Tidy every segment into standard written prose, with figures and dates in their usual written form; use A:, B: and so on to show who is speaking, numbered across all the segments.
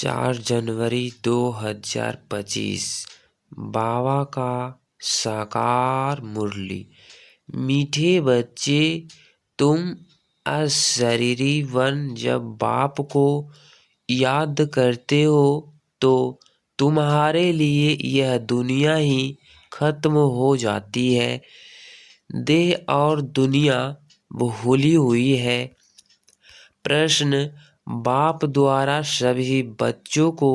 A: 4 जनवरी 2025। बाबा का साकार मुरली। मीठे बच्चे, तुम अशरीरी वन जब बाप को याद करते हो तो तुम्हारे लिए यह दुनिया ही खत्म हो जाती है। देह और दुनिया भूली हुई है। प्रश्न: बाप द्वारा सभी बच्चों को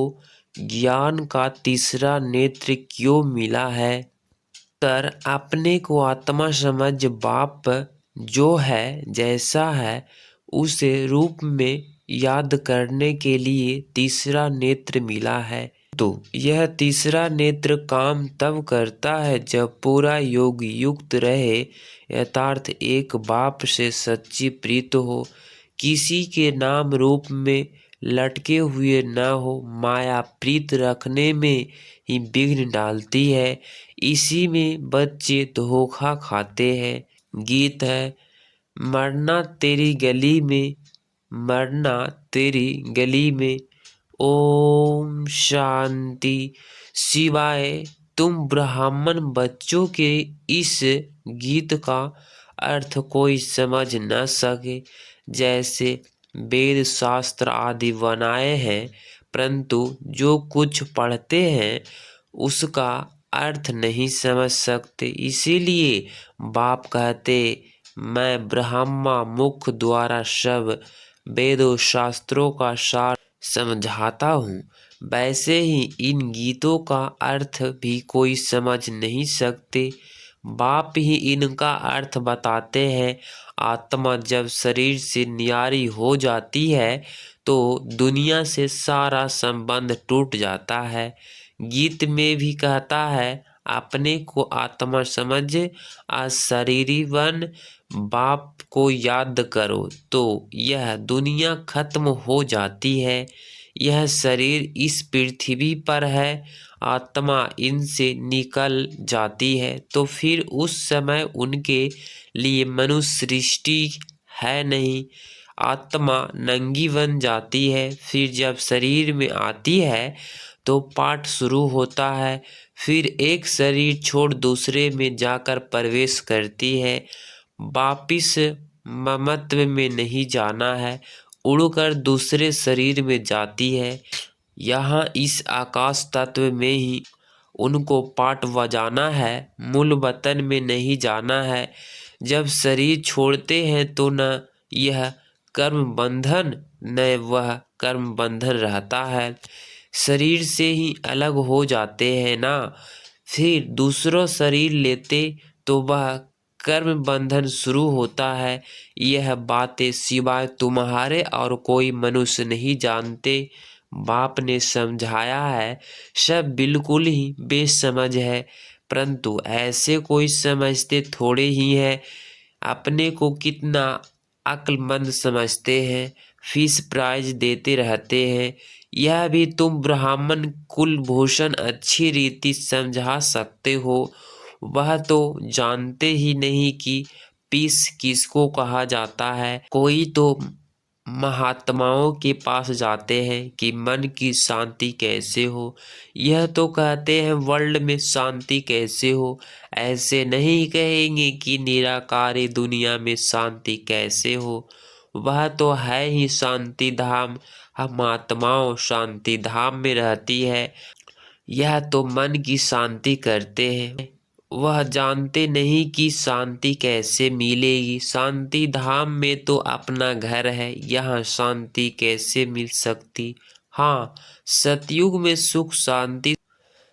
A: ज्ञान का तीसरा नेत्र क्यों मिला है? उत्तर: अपने को आत्मा समझ बाप जो है जैसा है उसे रूप में याद करने के लिए तीसरा नेत्र मिला है। तो यह तीसरा नेत्र काम तब करता है जब पूरा योग युक्त रहे, यथार्थ एक बाप से सच्ची प्रीत हो, किसी के नाम रूप में लटके हुए न हो। माया प्रीत रखने में ही विघ्न डालती है, इसी में बच्चे धोखा खाते हैं। गीत है: मरना तेरी गली में, मरना तेरी गली में। ओम शांति शिवाय। तुम ब्राह्मण बच्चों के इस गीत का अर्थ कोई समझ न सके, जैसे वेद शास्त्र आदि बनाए हैं, परंतु जो कुछ पढ़ते हैं उसका अर्थ नहीं समझ सकते। इसीलिए बाप कहते, मैं ब्रह्मा मुख द्वारा सब वेदों शास्त्रों का सार समझाता हूँ। वैसे ही इन गीतों का अर्थ भी कोई समझ नहीं सकते, बाप ही इनका अर्थ बताते हैं। आत्मा जब शरीर से न्यारी हो जाती है तो दुनिया से सारा संबंध टूट जाता है। गीत में भी कहता है, अपने को आत्मा समझ अशरीरी बन, बाप को याद करो तो यह दुनिया खत्म हो जाती है। यह शरीर इस पृथ्वी पर है, आत्मा इनसे निकल जाती है तो फिर उस समय उनके लिए मनुष्य सृष्टि है नहीं। आत्मा नंगी बन जाती है, फिर जब शरीर में आती है तो पाठ शुरू होता है। फिर एक शरीर छोड़ दूसरे में जाकर प्रवेश करती है। वापिस ममत्व में नहीं जाना है, उड़कर दूसरे शरीर में जाती है। यहाँ इस आकाश तत्व में ही उनको पाठ बजाना है, मूल वतन में नहीं जाना है। जब शरीर छोड़ते हैं तो न यह कर्म बंधन न वह कर्म बंधन रहता है, शरीर से ही अलग हो जाते हैं ना। फिर दूसरा शरीर लेते तो वह कर्म बंधन शुरू होता है। यह बातें सिवाय तुम्हारे और कोई मनुष्य नहीं जानते। बाप ने समझाया है, सब बिल्कुल ही बेसमझ है, परंतु ऐसे कोई समझते थोड़े ही है। अपने को कितना अक्लमंद समझते हैं, फीस प्राइज देते रहते हैं। यह भी तुम ब्राह्मण कुलभूषण अच्छी रीति समझा सकते हो, वह तो जानते ही नहीं कि पीस किसको कहा जाता है। कोई तो महात्माओं के पास जाते हैं कि मन की शांति कैसे हो, यह तो कहते हैं वर्ल्ड में शांति कैसे हो। ऐसे नहीं कहेंगे कि निराकारी दुनिया में शांति कैसे हो, वह तो है ही शांति धाम। हम आत्माओं शांति धाम में रहती है, यह तो मन की शांति करते हैं। वह जानते नहीं कि शांति कैसे मिलेगी। शांति धाम में तो अपना घर है, यहाँ शांति कैसे मिल सकती। हाँ, सतयुग में सुख शांति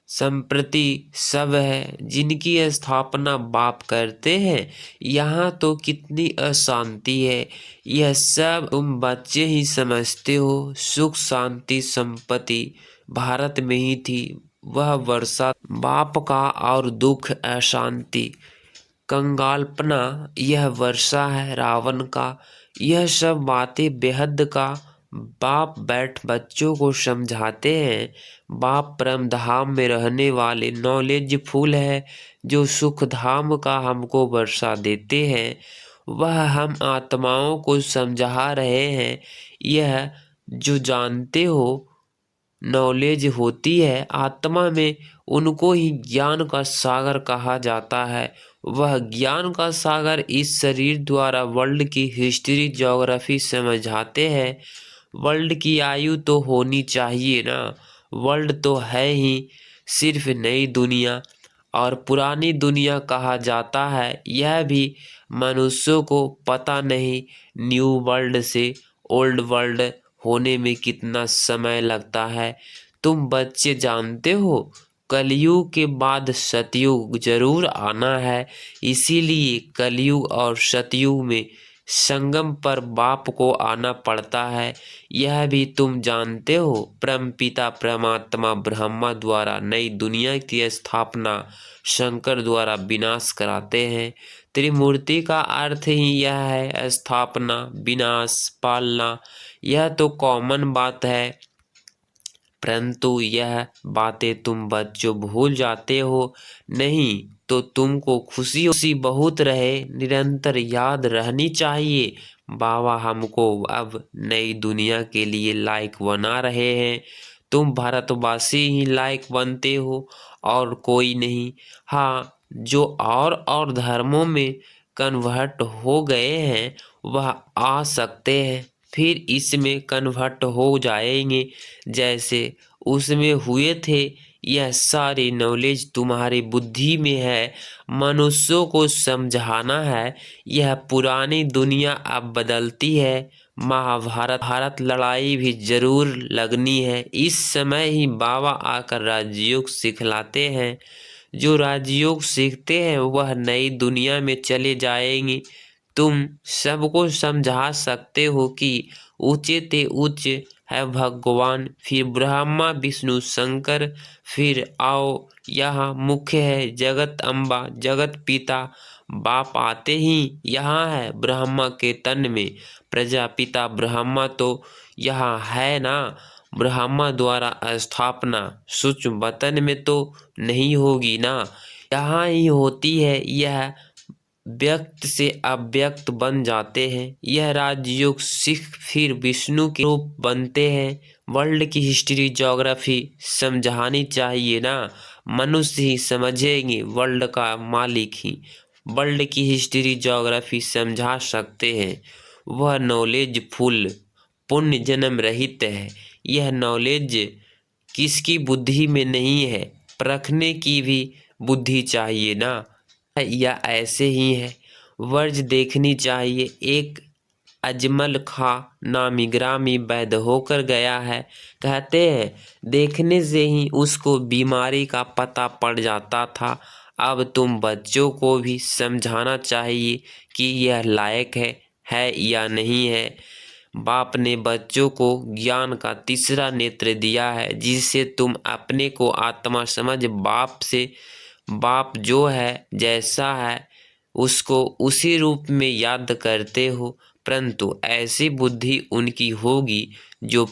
A: संप्रति सब है, जिनकी स्थापना बाप करते हैं। यहाँ तो कितनी अशांति है, यह सब तुम बच्चे ही समझते हो। सुख शांति संपत्ति भारत में ही थी, वह वर्षा बाप का, और दुख अशांति कंगालपना यह वर्षा है रावण का। यह सब बातें बेहद का बाप बैठ बच्चों को समझाते हैं। बाप परम धाम में रहने वाले नॉलेज फुल है, जो सुख धाम का हमको वर्षा देते हैं, वह हम आत्माओं को समझा रहे हैं। यह जो जानते हो नॉलेज होती है आत्मा में, उनको ही ज्ञान का सागर कहा जाता है। वह ज्ञान का सागर इस शरीर द्वारा वर्ल्ड की हिस्ट्री ज्योग्राफी समझाते हैं। वर्ल्ड की आयु तो होनी चाहिए ना, वर्ल्ड तो है ही, सिर्फ नई दुनिया और पुरानी दुनिया कहा जाता है। यह भी मनुष्यों को पता नहीं न्यू वर्ल्ड से ओल्ड वर्ल्ड होने में कितना समय लगता है। तुम बच्चे जानते हो कलयुग के बाद सतयुग जरूर आना है, इसीलिए कलयुग और सतयुग में संगम पर बाप को आना पड़ता है। यह भी तुम जानते हो परमपिता परमात्मा ब्रह्मा द्वारा नई दुनिया की स्थापना, शंकर द्वारा विनाश कराते हैं। त्रिमूर्ति का अर्थ ही यह है, स्थापना, विनाश, पालना। यह तो कॉमन बात है, परंतु यह बातें तुम बच्चों भूल जाते हो। नहीं तो तुमको खुशी खुशी बहुत रहे, निरंतर याद रहनी चाहिए। बाबा हमको अब नई दुनिया के लिए लायक बना रहे हैं। तुम भारतवासी ही लायक बनते हो और कोई नहीं। हाँ, जो और धर्मों में कन्वर्ट हो गए हैं वह आ सकते हैं, फिर इसमें कन्वर्ट हो जाएंगे जैसे उसमें हुए थे। यह सारी नॉलेज तुम्हारी बुद्धि में है, मनुष्यों को समझाना है। यह पुरानी दुनिया अब बदलती है। महाभारत लड़ाई भी जरूर लगनी है। इस समय ही बाबा आकर राजयोग सिखलाते हैं। जो राजयोग सीखते हैं वह नई दुनिया में चले जाएंगे। तुम सबको समझा सकते हो कि ऊंचे ते उच्च है भगवान, फिर ब्रह्मा विष्णु शंकर, फिर आओ यहाँ मुख्य है जगत अम्बा जगत पिता। बाप आते ही यहाँ है ब्रह्मा के तन में। प्रजापिता ब्रह्मा तो यहाँ है ना, ब्रह्मा द्वारा स्थापना सूक्ष्म वतन में तो नहीं होगी ना, यहाँ ही होती है। यह व्यक्त से अव्यक्त बन जाते हैं। यह राजयोग सीख फिर विष्णु के रूप बनते हैं। वर्ल्ड की हिस्ट्री ज्योग्राफी समझानी चाहिए ना, मनुष्य ही समझेंगे, वर्ल्ड का मालिक ही वर्ल्ड की हिस्ट्री ज्योग्राफी समझा सकते हैं। वह नॉलेज फुल पुण्य जन्म रहित है। यह नॉलेज किसकी बुद्धि में नहीं है, परखने की भी बुद्धि चाहिए ना, या ऐसे ही है। वर्ज देखनी चाहिए। एक अजमल खां नामी ग्रामी वैद्य होकर गया है। कहते हैं देखने से ही उसको बीमारी का पता पड़ जाता था। अब तुम बच्चों को भी समझाना चाहिए कि यह लायक है या नहीं है। बाप ने बच्चों को ज्ञान का तीसरा नेत्र दिया है, जिससे तुम अपने को आत्मा समझ बाप जो है जैसा है उसको उसी रूप में याद करते हो। परंतु ऐसी बुद्धि उनकी होगी जो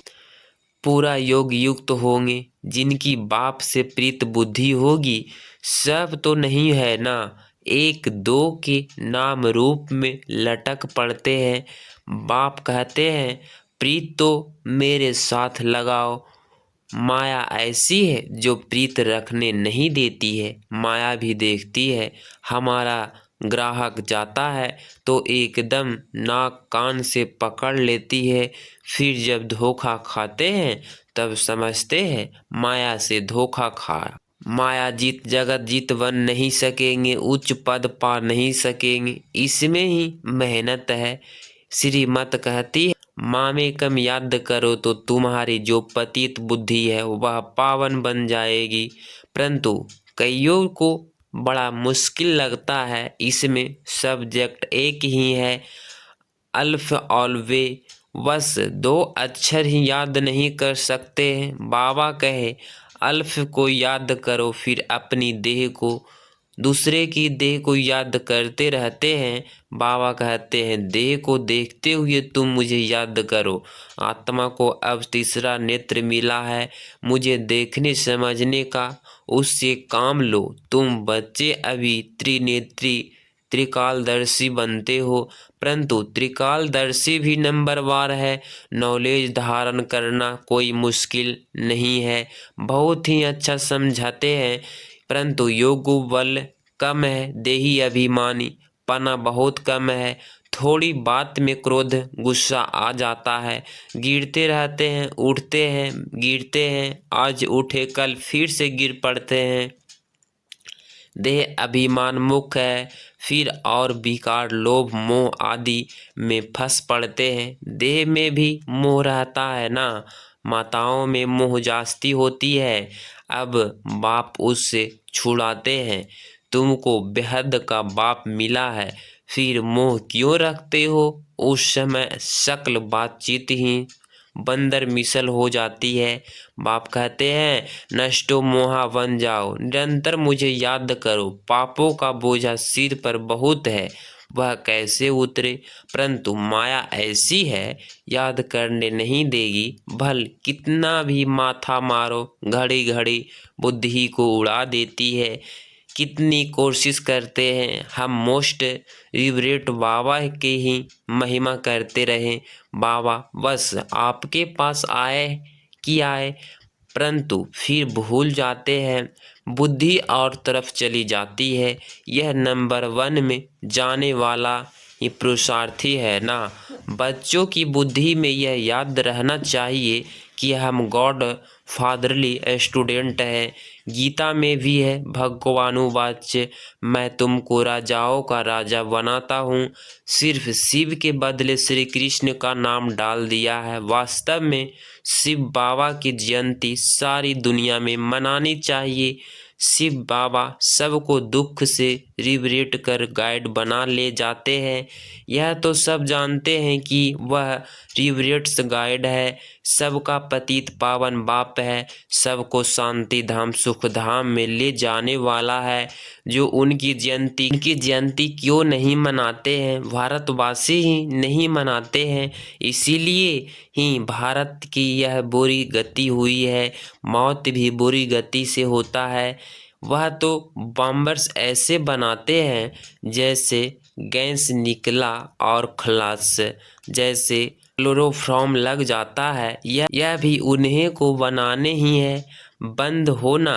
A: पूरा योग युक्त होंगे, जिनकी बाप से प्रीत बुद्धि होगी। सब तो नहीं है ना, एक दो के नाम रूप में लटक पड़ते हैं। बाप कहते हैं प्रीत तो मेरे साथ लगाओ। माया ऐसी है जो प्रीत रखने नहीं देती है, माया भी देखती है। हमारा ग्राहक जाता है तो एकदम नाक कान से पकड़ लेती है, फिर जब धोखा खाते हैं तब समझते हैं माया से धोखा खाया। माया जीत जगत जीत बन नहीं सकेंगे, उच्च पद पा नहीं सकेंगे, इसमें ही मेहनत है। श्रीमत कहती है मामेकम याद करो तो तुम्हारी जो पतित बुद्धि है वह पावन बन जाएगी। परंतु कईयों को बड़ा मुश्किल लगता है, इसमें सब्जेक्ट एक ही है, अल्फ और वे, बस दो अक्षर ही याद नहीं कर सकते हैं। बाबा कहे अल्फ को याद करो, फिर अपनी देह को, दूसरे की देह को याद करते रहते हैं। बाबा कहते हैं देह को देखते हुए तुम मुझे याद करो। आत्मा को अब तीसरा नेत्र मिला है, मुझे देखने समझने का, उससे काम लो। तुम बच्चे अभी त्रिनेत्री त्रिकालदर्शी बनते हो, परंतु त्रिकालदर्शी भी नंबरवार है। नॉलेज धारण करना कोई मुश्किल नहीं है, बहुत ही अच्छा समझाते हैं, परंतु योग बल कम है, देही अभिमानी पना बहुत कम है। थोड़ी बात में क्रोध गुस्सा आ जाता है, गिरते रहते हैं, उठते हैं, गिरते हैं, आज उठे कल फिर से गिर पड़ते हैं। देह अभिमान मुख है, फिर और विकार लोभ मोह आदि में फंस पड़ते हैं। देह में भी मोह रहता है ना, माताओं में मोह जास्ती होती है। अब बाप उससे छुड़ाते हैं, तुमको बेहद का बाप मिला है, फिर मोह क्यों रखते हो। उस समय शक्ल बातचीत ही बंदर मिसल हो जाती है। बाप कहते हैं, नष्टो मोहा बन जाओ, निरंतर मुझे याद करो, पापों का बोझा सिर पर बहुत है, वह कैसे उतरे। परंतु माया ऐसी है, याद करने नहीं देगी, भल कितना भी माथा मारो, घड़ी घड़ी बुद्धि को उड़ा देती है। कितनी कोशिश करते हैं हम मोस्ट रिवरेट बाबा के ही महिमा करते रहें। बाबा बस आपके पास आए कि आए, परंतु फिर भूल जाते हैं, बुद्धि और तरफ चली जाती है। यह नंबर 1 में जाने वाला ही पुरुषार्थी है ना। बच्चों की बुद्धि में यह याद रहना चाहिए कि हम गॉड फादरली स्टूडेंट हैं। गीता में भी है भगवानुवाच, मैं तुमको राजाओं का राजा बनाता हूँ। सिर्फ शिव के बदले श्री कृष्ण का नाम डाल दिया है। वास्तव में शिव बाबा की जयंती सारी दुनिया में मनानी चाहिए। शिव बाबा सबको दुख से रिवरेट कर गाइड बना ले जाते हैं। यह तो सब जानते हैं कि वह रिवरेट्स गाइड है, सबका पतित पावन बाप है, सबको शांति धाम सुख धाम में ले जाने वाला है। जो उनकी जयंती क्यों नहीं मनाते हैं, भारतवासी ही नहीं मनाते हैं, इसीलिए ही भारत की यह बुरी गति हुई है। मौत भी बुरी गति से होता है। वह तो बॉम्बर्स ऐसे बनाते हैं जैसे गैस निकला और खलास, जैसे क्लोरोफॉर्म लग जाता है। यह भी उन्हीं को बनाने ही है। बंद होना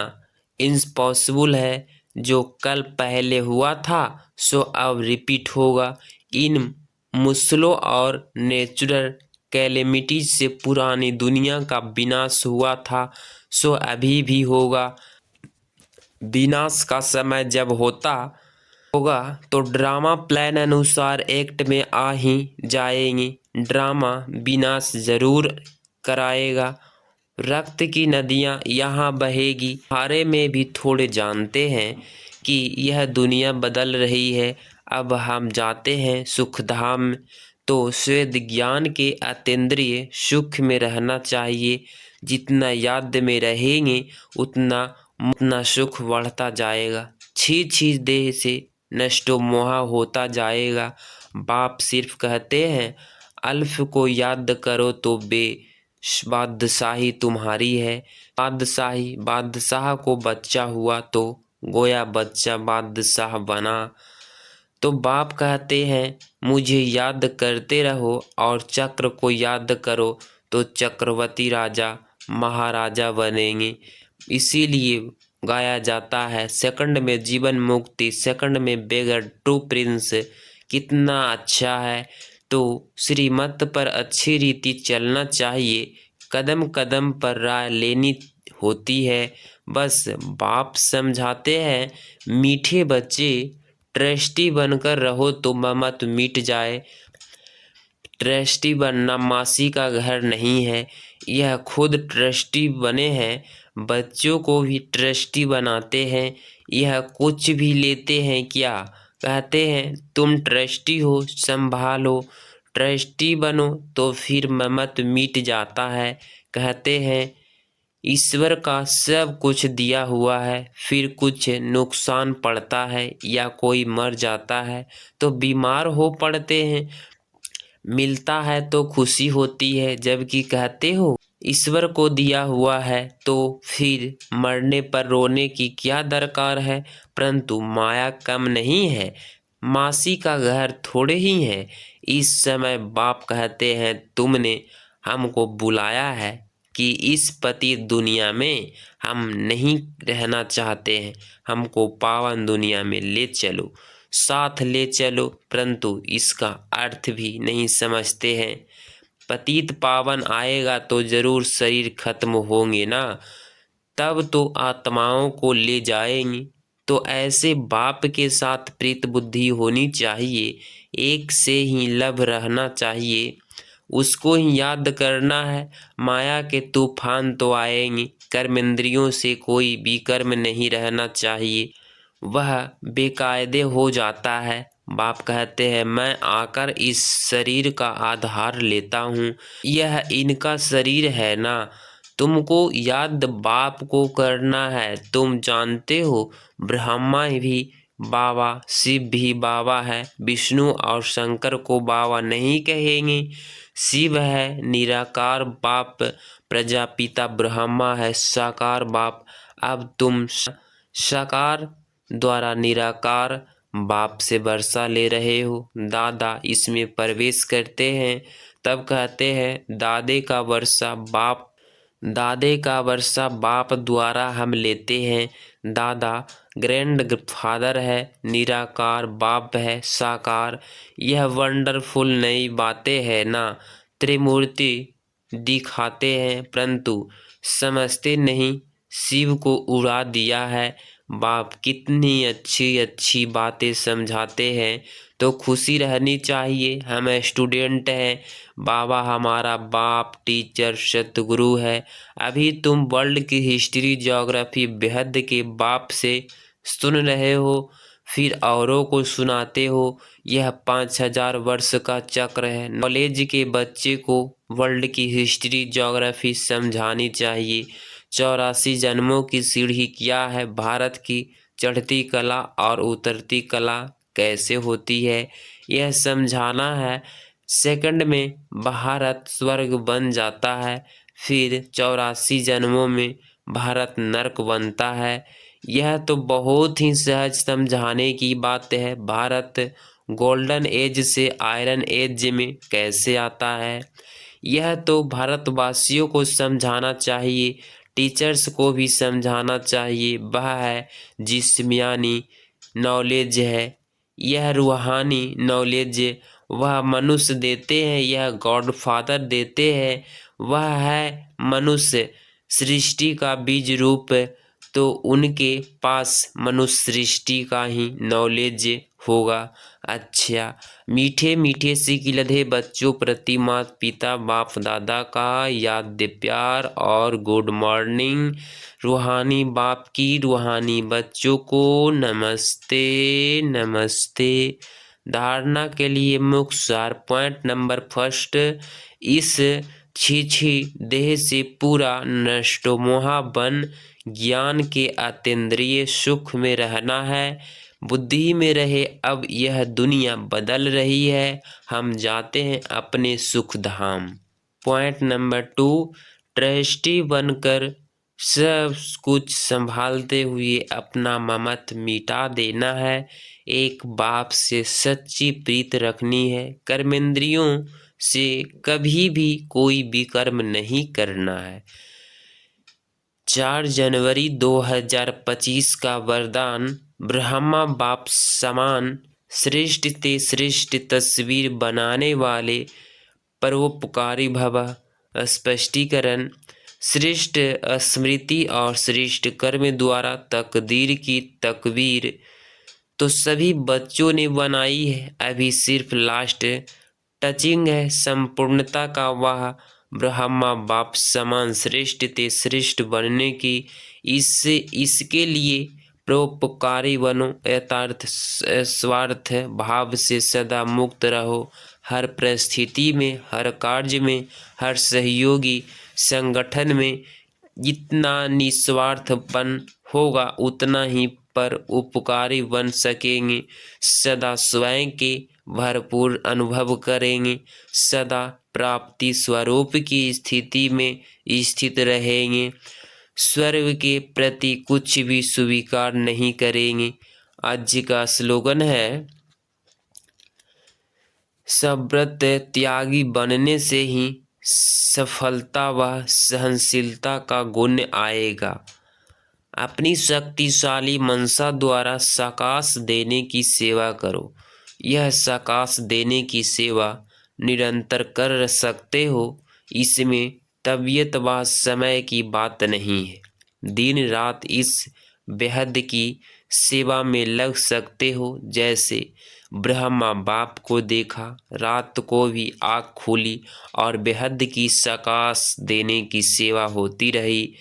A: इम्पॉसिबल है, जो कल पहले हुआ था सो अब रिपीट होगा। इन मुश्किलों और नेचुरल कैलेमिटीज से पुरानी दुनिया का विनाश हुआ था सो अभी भी होगा। विनाश का समय जब होगा तो ड्रामा प्लान अनुसार एक्ट में आ ही जाएंगे। ड्रामा विनाश जरूर कराएगा। रक्त की नदियाँ यहाँ बहेगी। हारे में भी थोड़े जानते हैं कि यह दुनिया बदल रही है। अब हम जाते हैं सुखधाम, तो श्वेत ज्ञान के अतीन्द्रिय सुख में रहना चाहिए। जितना याद में रहेंगे उतना सुख बढ़ता जाएगा। छी देह से नष्टो मोहा होता जाएगा। बाप सिर्फ कहते हैं, अल्फ को याद करो तो बादशाही तुम्हारी है। बादशाह को बच्चा हुआ तो गोया बच्चा बादशाह बना। तो बाप कहते हैं, मुझे याद करते रहो और चक्र को याद करो तो चक्रवर्ती राजा महाराजा बनेंगे। इसीलिए गाया जाता है, सेकंड में जीवन मुक्ति, सेकंड में बेगर टू प्रिंस। कितना अच्छा है। तो श्रीमत पर अच्छी रीति चलना चाहिए, कदम कदम पर राय लेनी होती है। बस बाप समझाते हैं, मीठे बच्चे ट्रस्टी बनकर रहो तो ममत मिट जाए। ट्रस्टी बनना मासी का घर नहीं है, यह खुद ट्रस्टी बने हैं। बच्चों को भी ट्रस्टी बनाते हैं। यह कुछ भी लेते हैं क्या, कहते हैं तुम ट्रस्टी हो, संभालो, ट्रस्टी बनो, तो फिर ममत मिट जाता है। कहते हैं ईश्वर का सब कुछ दिया हुआ है, फिर कुछ नुकसान पड़ता है या कोई मर जाता है तो बीमार हो पड़ते हैं, मिलता है तो खुशी होती है। जबकि कहते हो ईश्वर को दिया हुआ है तो फिर मरने पर रोने की क्या दरकार है। परंतु माया कम नहीं है, मासी का घर थोड़े ही है। इस समय बाप कहते हैं, तुमने हमको बुलाया है कि इस पतित दुनिया में हम नहीं रहना चाहते हैं, हमको पावन दुनिया में ले चलो, साथ ले चलो, परंतु इसका अर्थ भी नहीं समझते हैं। पतित पावन आएगा तो जरूर शरीर खत्म होंगे ना, तब तो आत्माओं को ले जाएंगे। तो ऐसे बाप के साथ प्रीत बुद्धि होनी चाहिए, एक से ही लब रहना चाहिए, उसको ही याद करना है। माया के तूफान तो आएंगे, कर्मेंद्रियों से कोई विकर्म नहीं रहना चाहिए, वह बेकायदे हो जाता है। बाप कहते हैं, मैं आकर इस शरीर का आधार लेता हूँ, यह इनका शरीर है ना। तुमको याद बाप को करना है। तुम जानते हो ब्रह्मा भी बाबा, शिव भी बाबा है, विष्णु और शंकर को बाबा नहीं कहेंगे। शिव है निराकार बाप, प्रजापिता ब्रह्मा है साकार बाप। अब तुम साकार द्वारा निराकार बाप से वर्षा ले रहे हो। दादा इसमें प्रवेश करते हैं, तब कहते हैं, दादे का वर्षा बाप द्वारा हम लेते हैं। दादा ग्रैंड फादर है, निराकार बाप है साकार। यह वंडरफुल नई बातें हैं ना, त्रिमूर्ति दिखाते हैं, परंतु समझते नहीं। शिव को उड़ा दिया है। बाप कितनी अच्छी अच्छी बातें समझाते हैं, तो खुशी रहनी चाहिए। हम स्टूडेंट हैं, बाबा हमारा बाप टीचर सतगुरु है। अभी तुम वर्ल्ड की हिस्ट्री ज्योग्राफी बेहद के बाप से सुन रहे हो, फिर औरों को सुनाते हो। यह 5000 वर्ष का चक्र है। नॉलेज के बच्चे को वर्ल्ड की हिस्ट्री ज्योग्राफी समझानी चाहिए। 84 जन्मों की सीढ़ी क्या है, भारत की चढ़ती कला और उतरती कला कैसे होती है, यह समझाना है। सेकंड में भारत स्वर्ग बन जाता है, फिर 84 जन्मों में भारत नरक बनता है। यह तो बहुत ही सहज समझाने की बात है। भारत गोल्डन एज से आयरन एज में कैसे आता है, यह तो भारतवासियों को समझाना चाहिए, टीचर्स को भी समझाना चाहिए। वह है जिस्मानी नॉलेज है, यह रूहानी नॉलेज वह मनुष्य देते हैं, यह गॉड फादर देते हैं। वह है मनुष्य सृष्टि का बीज रूप, तो उनके पास मनुष्य सृष्टि का ही नॉलेज होगा। अच्छा, मीठे मीठे से खिलते बच्चों प्रति माता पिता बाप दादा का याद प्यार और गुड मॉर्निंग। रूहानी बाप की रूहानी बच्चों को नमस्ते नमस्ते। धारणा के लिए मुख्य सार पॉइंट नंबर फर्स्ट, इस छी देह से पूरा नष्टो मोहा बन ज्ञान के अतीन्द्रिय सुख में रहना है, बुद्धि में रहे। अब यह दुनिया बदल रही है, हम जाते हैं अपने सुख धाम। पॉइंट नंबर 2, ट्रस्टी बनकर सब कुछ संभालते हुए अपना ममत मिटा देना है। एक बाप से सच्ची प्रीत रखनी है, कर्मेंद्रियों से कभी भी कोई विकर्म नहीं करना है। 4 जनवरी 2025 का वरदान, ब्रह्मा बाप समान श्रेष्ठ ते श्रेष्ठ तस्वीर बनाने वाले परोपकारी भव। स्पष्टीकरण, श्रेष्ठ स्मृति और श्रेष्ठ कर्म द्वारा तकदीर की तकवीर तो सभी बच्चों ने बनाई है, अभी सिर्फ लास्ट टचिंग है संपूर्णता का। वह ब्रह्मा बाप समान श्रेष्ठ ते श्रेष्ठ बनने की, इसके लिए परोपकारी बनो, यथार्थ स्वार्थ भाव से सदा मुक्त रहो। हर परिस्थिति में, हर कार्य में, हर सहयोगी संगठन में जितना निस्वार्थपन होगा उतना ही पर उपकारी बन सकेंगे। सदा स्वयं के भरपूर अनुभव करेंगे, सदा प्राप्ति स्वरूप की स्थिति में स्थित रहेंगे, स्वर्ग के प्रति कुछ भी स्वीकार नहीं करेंगे। आज का स्लोगन है, सब्रत त्यागी बनने से ही सफलता व सहनशीलता का गुण आएगा। अपनी शक्तिशाली मनसा द्वारा सकाश देने की सेवा करो। यह सकाश देने की सेवा निरंतर कर सकते हो, इसमें तबीयत व समय की बात नहीं है। दिन रात इस बेहद की सेवा में लग सकते हो। जैसे ब्रह्मा बाप को देखा, रात को भी आँख खुली और बेहद की सकाश देने की सेवा होती रही।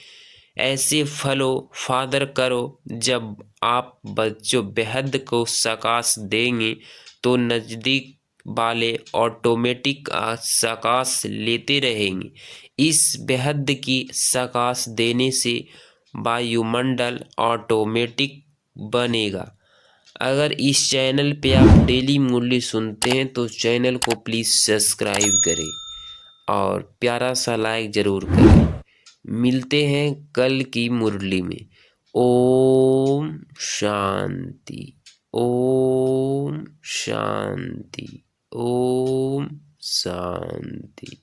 A: ऐसे फलो फादर करो। जब आप बच्चों बेहद को सकाश देंगे तो नज़दीक वाले ऑटोमेटिक सकाश लेते रहेंगे। इस बेहद की सकाश देने से वायुमंडल ऑटोमेटिक बनेगा। अगर इस चैनल पे आप डेली मुरली सुनते हैं तो चैनल को प्लीज़ सब्सक्राइब करें और प्यारा सा लाइक ज़रूर करें। मिलते हैं कल की मुरली में। ओम शांति, ओम शांति, ओम शांति।